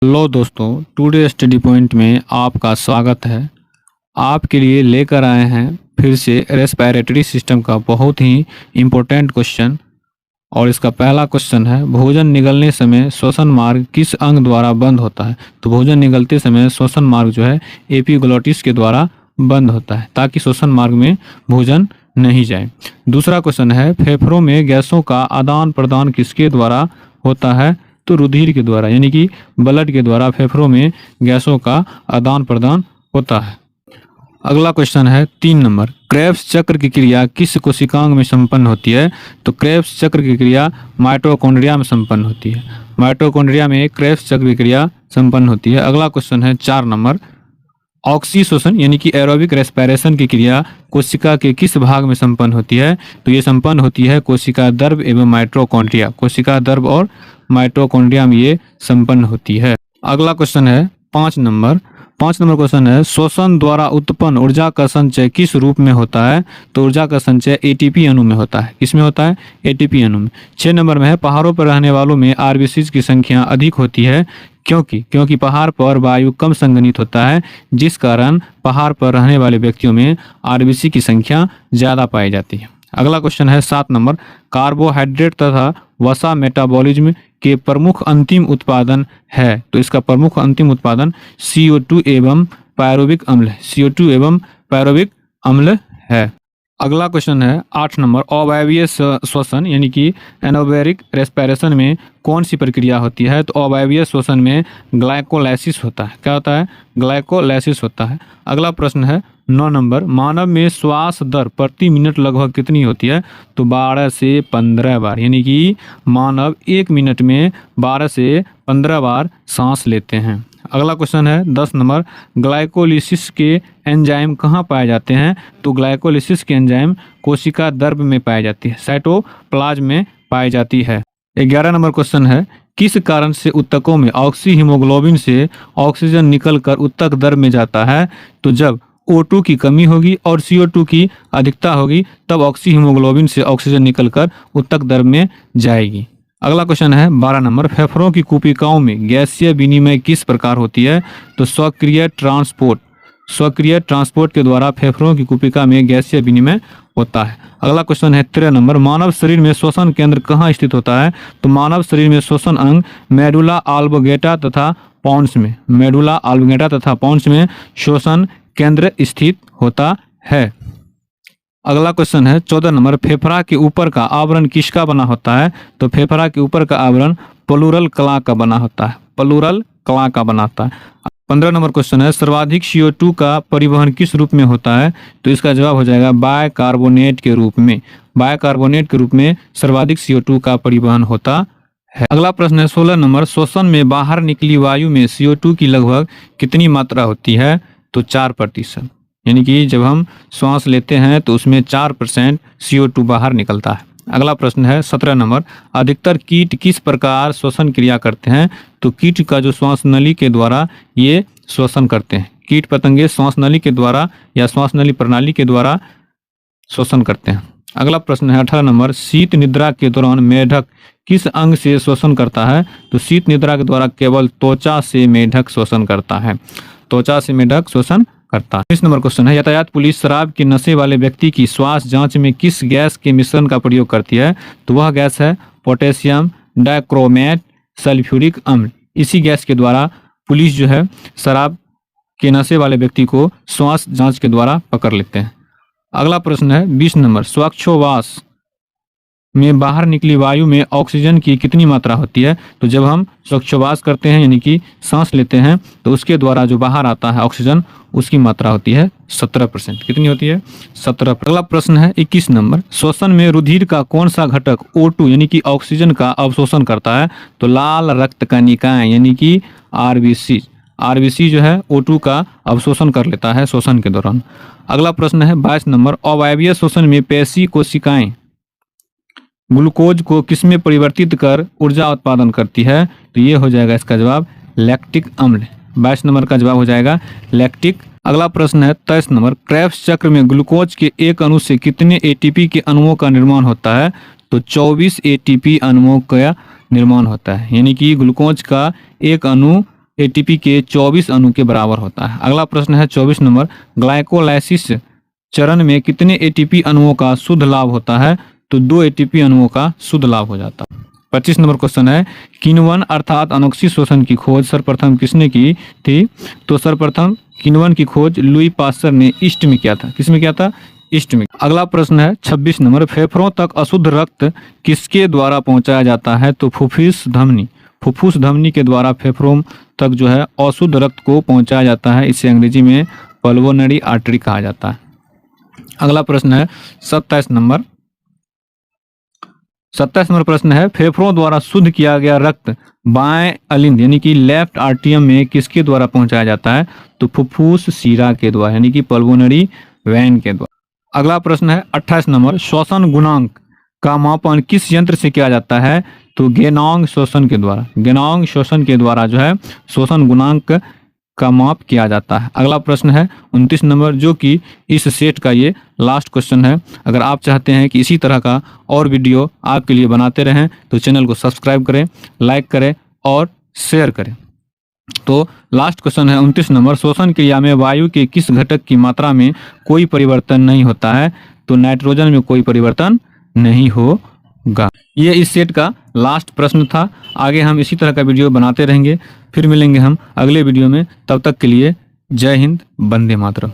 Hello दोस्तों, today study point में आपका स्वागत है। आपके लिए लेकर आए हैं फिर से रेस्पिरेटरी सिस्टम का बहुत ही इम्पोर्टेंट क्वेश्चन। और इसका पहला क्वेश्चन है, भोजन निगलने समय श्वसन मार्ग किस अंग द्वारा बंद होता है। तो भोजन निगलते समय श्वसन मार्ग जो है एपिग्लोटिस के द्वारा बंद होता है, ताकि श्वसन मार्ग में भोजन नहीं जाए। दूसरा क्वेश्चन है, फेफड़ों में गैसों का आदान प्रदान किसके द्वारा होता है। तो रुधिर के द्वारा, यानी कि ब्लड के द्वारा फेफड़ों में गैसों का आदान प्रदान होता है। अगला क्वेश्चन है 3 नंबर, क्रेब्स चक्र की क्रिया किस कोशिकांग में संपन्न होती है। तो क्रेब्स चक्र की क्रिया माइटोकॉन्ड्रिया में संपन्न होती है। माइटोकॉन्ड्रिया में क्रेब्स चक्र की क्रिया संपन्न होती है। अगला क्वेश्चन है 4 नंबर, ऑक्सीशोषण यानी कि एरोबिक रेस्पिरेशन की क्रिया कोशिका के किस भाग में संपन्न होती है। तो ये संपन्न होती है कोशिका द्रव एवं माइटोकॉन्ड्रिया, कोशिका द्रव और माइटोकॉन्ड्रिया में ये संपन्न होती है। अगला क्वेश्चन है 5 नंबर क्वेश्चन है, श्वसन द्वारा उत्पन्न ऊर्जा का संचय किस रूप में होता है। तो ऊर्जा का संचय एटीपी अणु में होता है। किसमें होता है? एटीपी अणु में। 6 नंबर में है, पहाड़ों पर रहने वालों में आरबीसी की संख्या अधिक होती है क्योंकि पहाड़ पर वायु कम संघनित होता है, जिस कारण पहाड़ पर रहने वाले व्यक्तियों में आरबीसी की संख्या ज्यादा पाई जाती है। अगला क्वेश्चन है 7 नंबर, कार्बोहाइड्रेट तथा वसा मेटाबॉलिज्म के प्रमुख अंतिम उत्पादन है। तो इसका प्रमुख अंतिम उत्पादन CO2 एवं पायरुविक अम्ल है। CO2 एवं पायरुविक अम्ल है। अगला क्वेश्चन है 8 नंबर, अवायवीय श्वसन यानी कि एनारोबिक रेस्पिरेशन में कौन सी प्रक्रिया होती है। तो अवायवीय श्वसन में ग्लाइकोलाइसिस होता है। क्या होता है? ग्लाइकोलाइसिस होता है। अगला प्रश्न है 9 नंबर, मानव में श्वास दर प्रति मिनट लगभग कितनी होती है। तो 12 से 15 बार, यानी कि मानव 1 मिनट में 12 से 15 बार सांस लेते हैं। अगला क्वेश्चन है 10 नंबर, ग्लाइकोलिसिस के एंजाइम कहाँ पाए जाते हैं। तो ग्लाइकोलिसिस के एंजाइम कोशिका द्रव में पाई जाती है, साइटोप्लाज्म में पाई जाती है। 11 नंबर क्वेश्चन है, किस कारण से ऊतकों में ऑक्सी हीमोग्लोबिन से ऑक्सीजन निकलकर ऊतक द्रव में जाता है। तो जब O2 की कमी होगी और CO2 की अधिकता होगी, तब ऑक्सी हीमोग्लोबिन से ऑक्सीजन निकलकर ऊतक द्रव में जाएगी। अगला क्वेश्चन है 12 नंबर, फेफड़ों की कुपिकाओं में गैसीय विनिमय किस प्रकार होती है। तो स्वक्रिय ट्रांसपोर्ट के द्वारा फेफड़ों की कुपिका में गैसीय विनिमय होता है। अगला क्वेश्चन है 13 नंबर, मानव शरीर में श्वसन केंद्र कहाँ स्थित होता है। तो मानव शरीर में श्वसन अंग मेडुला ऑब्लिंगेटा तथा पोन्स में, मेडुला ऑब्लिंगेटा तथा पोन्स में श्वसन केंद्र स्थित होता है। अगला क्वेश्चन है 14 नंबर, फेफड़ा के ऊपर का आवरण किसका बना होता है। तो फेफड़ा के ऊपर का आवरण प्लूरल कला का बना होता है, प्लूरल कला का बनाता है। 15 नंबर क्वेश्चन है, सर्वाधिक CO2 का परिवहन किस रूप में होता है। तो इसका जवाब हो जाएगा बायकार्बोनेट के रूप में। बायकार्बोनेट के रूप में सर्वाधिक CO2 का परिवहन होता है। अगला प्रश्न है 16 नंबर, श्वसन में बाहर निकली वायु में CO2 की लगभग कितनी मात्रा होती है। तो 4%, यानी कि जब हम श्वास लेते हैं तो उसमें 4% CO2 बाहर निकलता है। अगला प्रश्न है 17 नंबर, अधिकतर कीट किस प्रकार श्वसन क्रिया करते हैं। तो कीट का जो श्वास नली के द्वारा ये श्वसन करते हैं। कीट पतंगे श्वास नली के द्वारा या श्वास नली प्रणाली के द्वारा श्वसन करते हैं। अगला प्रश्न है 18 नंबर, शीत निद्रा के दौरान मेढक किस अंग से श्वसन करता है। तो शीत निद्रा के द्वारा केवल त्वचा से मेढक श्वसन करता है, त्वचा से मेढक श्वसन करता है। 20 नंबर क्वेश्चन है, यातायात पुलिस शराब के नशे वाले व्यक्ति की श्वास जांच में किस गैस के मिश्रण का प्रयोग करती है। तो वह गैस है पोटेशियम डाइक्रोमेट सल्फ्यूरिक अम्ल। इसी गैस के द्वारा पुलिस जो है शराब के नशे वाले व्यक्ति को श्वास जांच के द्वारा पकड़ लेते हैं। अगला प्रश्न है 20 नंबर, श्वासोच्छ्वास में बाहर निकली वायु में ऑक्सीजन की कितनी मात्रा होती है। तो जब हम श्वासोच्छ्वास करते हैं यानी कि सांस लेते हैं तो उसके द्वारा जो बाहर आता है ऑक्सीजन, उसकी मात्रा होती है 17%। कितनी होती है? 17%। अगला प्रश्न है 21 नंबर, श्वसन में रुधिर का कौन सा घटक O2 यानी कि ऑक्सीजन का अवशोषण करता है। तो लाल रक्त कणिकाएं यानी कि आरबीसी जो है O2 का अवशोषण कर लेता है श्वसन के दौरान। अगला प्रश्न है 22 नंबर, अवायवीय श्वसन में पेशी कोशिकाएं ग्लूकोज को किसमें परिवर्तित कर ऊर्जा उत्पादन करती है। तो ये हो जाएगा इसका जवाब लैक्टिक अम्ल। 22 नंबर का जवाब हो जाएगा लैक्टिक। अगला प्रश्न है 23 नंबर, क्रेब्स चक्र में ग्लूकोज के एक अणु से कितने ATP के अणुओं का निर्माण होता है। तो 24 ATP अणुओं का निर्माण होता है, यानी कि ग्लूकोज का एक अणु एटीपी के 24 अणु के बराबर होता है। अगला प्रश्न है 24 नंबर, ग्लाइकोलाइसिस चरण में कितने एटीपी अणुओं का शुद्ध लाभ होता है? तो 2 एटीपी अणुओं का शुद्ध लाभ हो जाता है। 25 नंबर क्वेश्चन है, किण्वन अर्थात अनोक्सी शोषण की खोज सर्वप्रथम किसने की थी? तो सर्वप्रथम किण्वन की खोज लुई पास्चर ने ईस्ट में किया था। किसमें किया था? ईस्ट में। अगला प्रश्न है 26 नंबर, फेफड़ों तक अशुद्ध रक्त किसके द्वारा पहुंचाया जाता है? तो फुफ्फुस धमनी। फुफ्फुस धमनी के द्वारा फेफड़ों तक जो है अशुद्ध रक्त को पहुंचाया जाता है। इसे अंग्रेजी में पल्मोनरी आर्टरी कहा जाता है। अगला प्रश्न है 27 नंबर। 27 नंबर प्रश्न है, फेफड़ों द्वारा शुद्ध किया गया रक्त बाएं अलिंद यानी कि लेफ्ट आर्टियम में किसके द्वारा पहुंचाया जाता है? तो फुफ्फुस शिरा के द्वारा यानी कि पल्मोनरी वेन के द्वारा। अगला प्रश्न है 28 नंबर, श्वसन गुणांक का मापन किस यंत्र से किया जाता है? तो गेनोंग श्वसन के द्वारा। गेनोंग श्वसन के द्वारा जो है श्वसन गुणांक का माप किया जाता है। अगला प्रश्न है 29 नंबर, जो कि इस सेट का ये लास्ट क्वेश्चन है। अगर आप चाहते हैं कि इसी तरह का और वीडियो आपके लिए बनाते रहें तो चैनल को सब्सक्राइब करें, लाइक करें और शेयर करें। तो लास्ट क्वेश्चन है 29 नंबर, श्वसन क्रिया में वायु के किस घटक की मात्रा में कोई परिवर्तन नहीं होता है? तो नाइट्रोजन में कोई परिवर्तन नहीं होगा। ये इस सेट का लास्ट प्रश्न था। आगे हम इसी तरह का वीडियो बनाते रहेंगे। फिर मिलेंगे हम अगले वीडियो में। तब तक के लिए जय हिंद, वंदे मातरम।